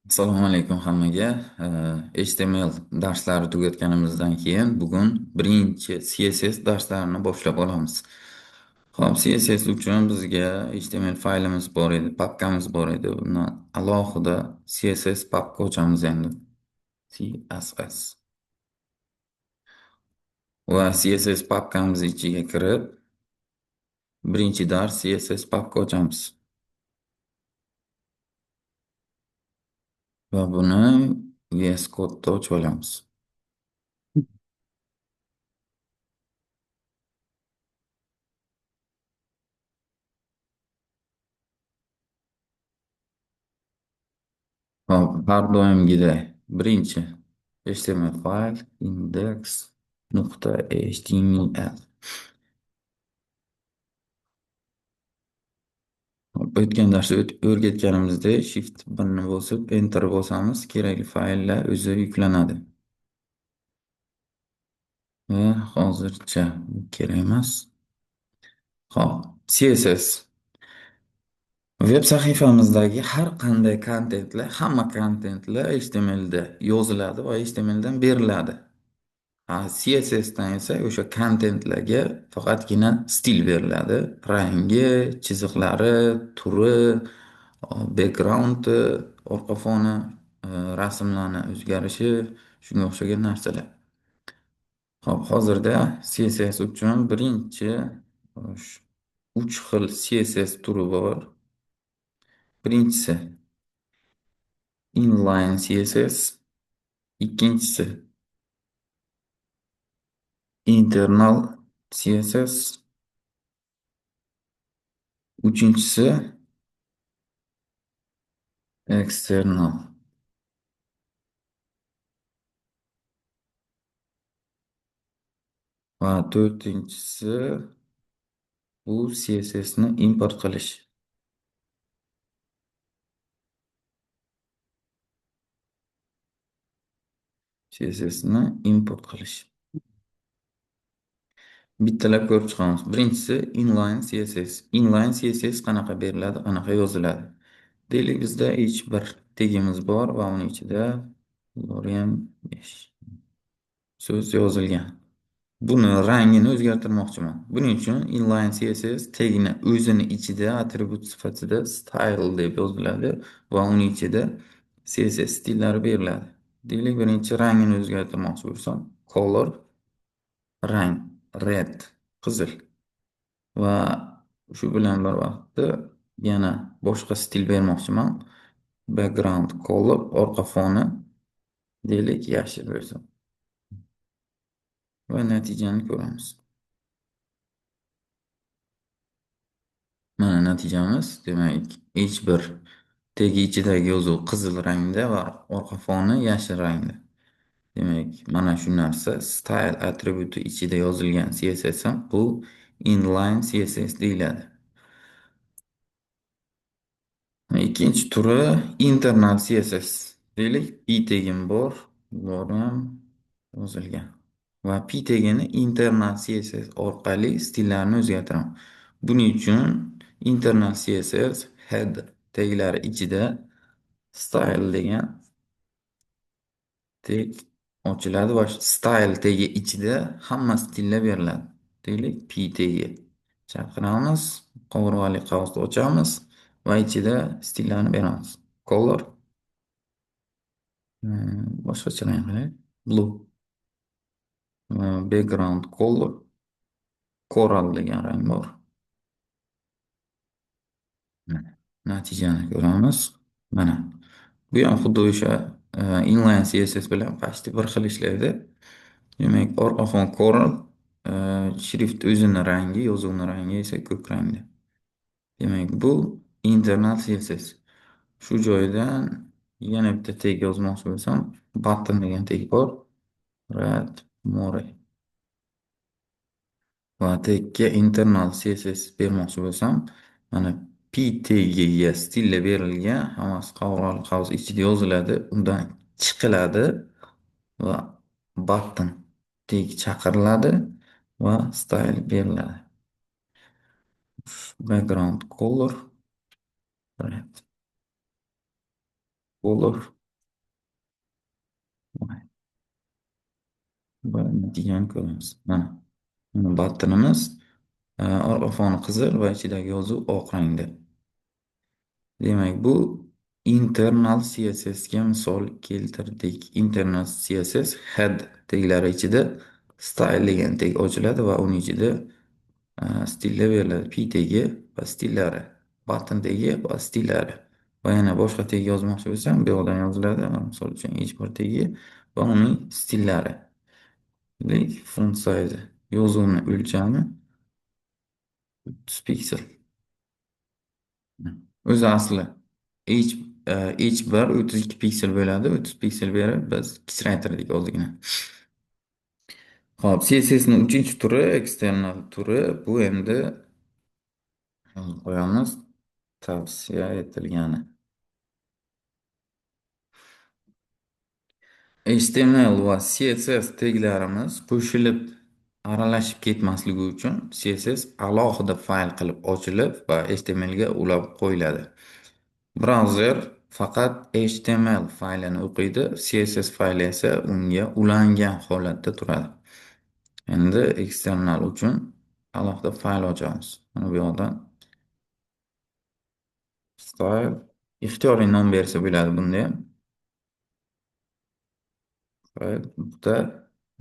Assalomu alaykum hammaga. HTML darslari tugatganimizdan keyin bugun birinchi CSS darslarini boshlab olamiz. Xo'p, CSS uchun bizga HTML faylimiz bor edi, papkamiz bor edi. Bundan alohida CSS papka ochamiz endi. CSS. Va CSS papkamiz ichiga kirib, birinchi dars CSS papka ochamiz. Va buni VS Code'da ochib olamiz. Hop, har doimgiday birinchi HTML fayl index.html. O'tgan darsda o'rgatganimizdek Shift 1 bosib Enter bosamiz, kerakli fayllar o'zi yuklanadi. Va hozircha kerak emas. Hop, CSS veb sahifamizdagi har qanday kontentlar, hamma kontentlar HTMLda yoziladi va HTMLdan beriladi. CSSdan esa o'sha kontentlarga faqatgina stil beriladi. Rangi, chiziqlari, turi, backgroundi, orqa foni, rasmlarni o'zgarishi, shunga o'xshagan narsalar. Hop, hozirda CSS uchun birinchi uch xil CSS turi bor. Birinchisi inline CSS, ikkinchisi internal CSS, uchinchisi external va to'rtinchisi bu CSSni import qilish. CSSni import qilish. Bittalab ko'rib chiqamiz. Birinchisi inline CSS. Inline CSS qanaqa beriladi, qanaqa yoziladi. Deylik bizda H1 tegimiz bor va uning ichida Lorem 5 so'z yozilgan. Buni rangini o'zgartirmoqchiman. Buning uchun inline CSS tagini o'zini ichida atribut sifatida style deb yoziladi va uning ichida CSS stillari beriladi. Deylik, birinchi rangini o'zgartirmoqchi bo'lsam, color rang, red, qizil va shu bilan bir vaqtda yana boshqa stil bermoqchiman. Background color, orqa foni deylik yashil bo'lsin va natijani ko'ramiz. Mana natijamiz, demak, H1 tegi ichidagi yozuv qizil rangda va orqa foni yashil rangda. Demak, mana shu narsa style atributi ichida yozilgan CSS ham bu inline CSS deyiladi. Ikkinchi turi internal CSS. Deylik, p tegim bor, buni ham yozilgan. Va p tegini internal CSS orqali stillarni o'zgartiraman. Buning uchun internal CSS head teglari ichida style degan teg ochiladi va style tegi ichida hamma stillar beriladi. Deylik, p tegi chaqiramiz, qovurg'ali qavsni ochamiz va ichida stillarni beramiz. Color, boshqacha rang qilay, blue, background color, coral degan rang bor. Natijani ko'ramiz. Mana bu ham xuddi o'sha inline CSS bilan почти bir xil ishlaydi. Demak, orqa fon coral, shrift o'zini rangi, yozuvni rangi esa ko'k rangda. Demak, bu internal CSS. Shu joydan yana bitta tag yozmoqchi bo'lsam, button degan tag bor. Red, more. Va tagga internal CSS bermoqchi bo'lsam, mana p tagiga stilla berilgan, hammasi qovurg'ali qavs ichida yoziladi, undan chiqiladi va button tag chaqiriladi va style beriladi. Background color red. Color va degan ko'ramiz. Mana. Mana buttonimiz orqa foni qizil va ichidagi yozuv oq rangda. Demak, bu internal CSS ga misol keltirdik. Internal CSS head teglari ichida style degan teg ochiladi va uning ichida stillar beriladi. P tegi va stillari, button tegi va stillari. Va yana boshqa teg yozmoqchi bo'lsam, bu yoqdan yoziladi. Misol uchun h1 tegi va uning stillari. Font size yozuvni o'lchami 30 piksel. O'zi asli h1 32 piksel bo'ladi. 30 piksel berib biz kichraytirdik ozgina. Hop, CSS ning 3-turi, eksternal turi. Bu endi qo'yamiz tavsiya etilgani. HTML va CSS teglarimiz qo'shilib aralashib ketmasligi uchun CSS alohida fayl qilib ochilib va HTML ga ulab qo'yiladi. Brauzer faqat HTML faylini o'qiydi, CSS fayli esa unga ulangan holatda turadi. Endi eksternal uchun alohida fayl ochamiz. Mana bu yoqdan style ixtiyoriy nom bersa bo'ladi bunda ham. Bitta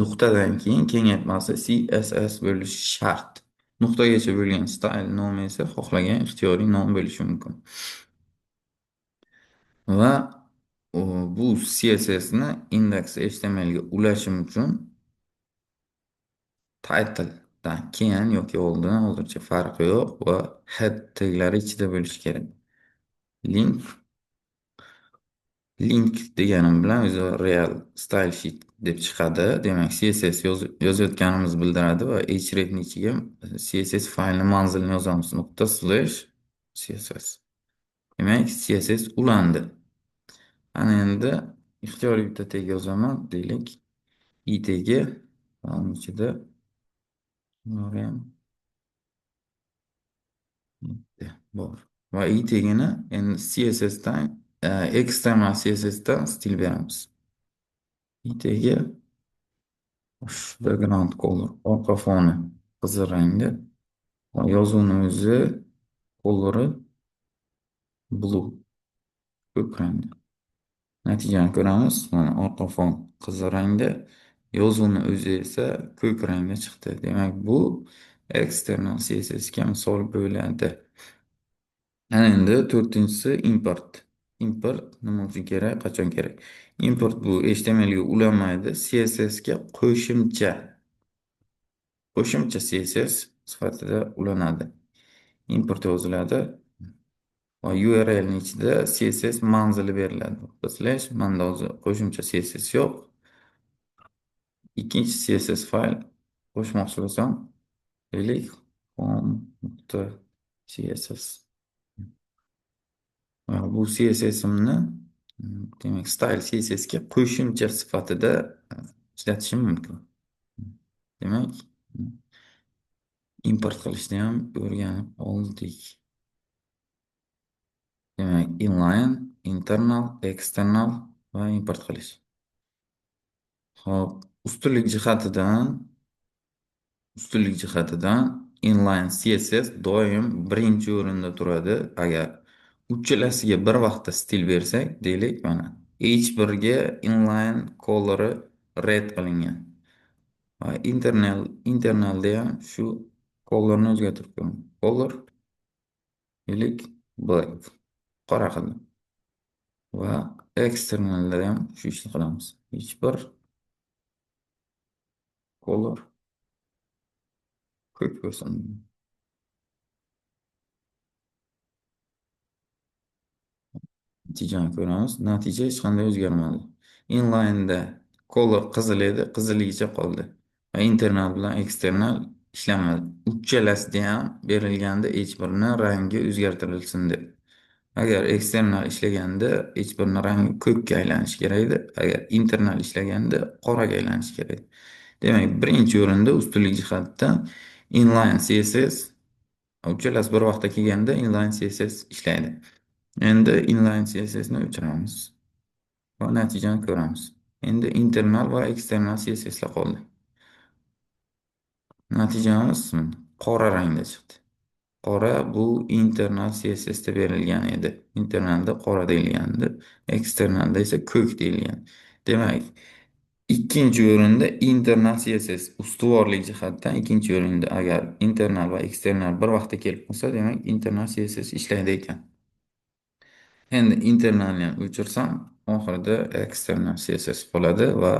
nuqtadan keyin kengaytmasi CSS bo'lishi shart. Nuqtagacha bo'lgan style nomi esa xohlagan ixtiyoriy nom bo'lishi mumkin. Va bu CSS ni index HTML ga ulashim uchun title'dan keyin yoki oldin hozircha farqi yo'q va head taglari ichida bo'lishi kerak. Link Link deganim bilan o'zi real style sheet deb chiqadi. Demak, CSS yozayotganimizni bildiradi va hrefning ichiga CSS faylni manzilini yozamiz. Nuqta slash CSS. Demak, CSS ulandi. Ana endi ixtiyoriy bitta tag yozaman deylik. I tagi va uning ichida ham bor. Va I tagini endi CSS dan eksternal CSS dan stil beramiz. I tagi background color orqa foni qizil rangda va yozuvni o'zi colori blue ko'k rangda. Natijani ko'ramiz. Mana orqa fon qizil rangda, yozuvni o'zi esa ko'k rangda chiqdi. Demak, bu external CSS ga misol bo'ladi. Ana endi to'rtinchisi import. Import nima uchun kerak, qachon kerak? Import bu HTML ga ulanmaydi, CSS ga qo'shimcha CSS sifatida ulanadi. Import yoziladi va URL ning ichida CSS manzili beriladi. Slash manda hozir qo'shimcha CSS yo'q. Ikkinchi CSS fayl qo'shmoqchi bo'lsam, deylik home.css. Va bu CSS'imni demak style CSS ga qo'shimcha sifatida ishlatishim mumkin. Demak, import qilishni ham o'rganib oldik. Demak, inline, internal, external va import qilish. Xo'p, ustunlik jihatidan inline CSS doim birinchi o'rinda turadi. Agar uchalasiga bir vaqtda stil bersak, deylik, mana H1 ga inline color'i red qilingan. Va internalda ham shu colorni o'zgartirib ko'raman. Color deylik black, qora qildim. Va eksternalda ham shu ishni qilamiz. H1 color ko'k bo'lsin. Natijani ko'ramiz. Natija hech qanday o'zgarmadi. Inline'da color qizil edi, qizilligicha qoldi. Va internal bilan eksternal ishlamadi. Uchalasida ham berilganda H1 ning rangi o'zgartirilsin deb. Agar eksternal ishlaganda H1 ning rangi ko'kka aylanishi kerak edi. Agar internal ishlaganda qoraga aylanishi kerak. Demak, birinchi o'rinda ustunlik jihatdan inline CSS uchalasi bir vaqtda kelganda inline CSS ishlaydi. Endi inline CSS ni o'chiramiz. va natijani ko'ramiz. Endi internal va eksternal CSSlar qoldi. Natijamiz qora rangda chiqdi. Qora bu internal CSSda berilgan edi. Internalda qora deyilgandi. Eksternalda esa ko'k deyilgan. Demak, ikkinchi o'rinda internal CSS ustuvorlik jihatdan ikkinchi o'rinda. Agar internal va eksternal bir vaqtda kelib qolsa, demak internal CSS ishlaydi ekan. Endi internalni ham o'chirsam, oxirida eksternal CSS qoladi va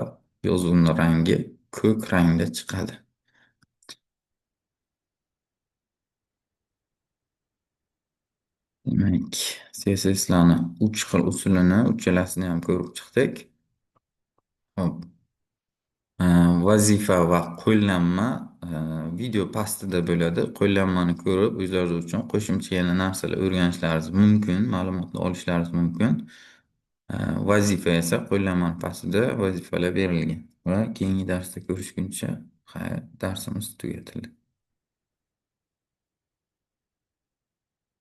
yozuvni rangi ko'k rangda chiqadi. Demak, CSSlarni 3 xil usulini, uchalasini ham ko'rib chiqdik. Hop. Vazifa va qo'llanma video pastida bo'ladi. Qo'llanmani ko'rib, o'zlaringiz uchun qo'shimcha yana narsalar o'rganishlaringiz mumkin, ma'lumotlar olishlaringiz mumkin. Vazifa esa qo'llanmani pastida vazifalar berilgan va keyingi darsda ko'rishguncha, darsimiz tugatildi.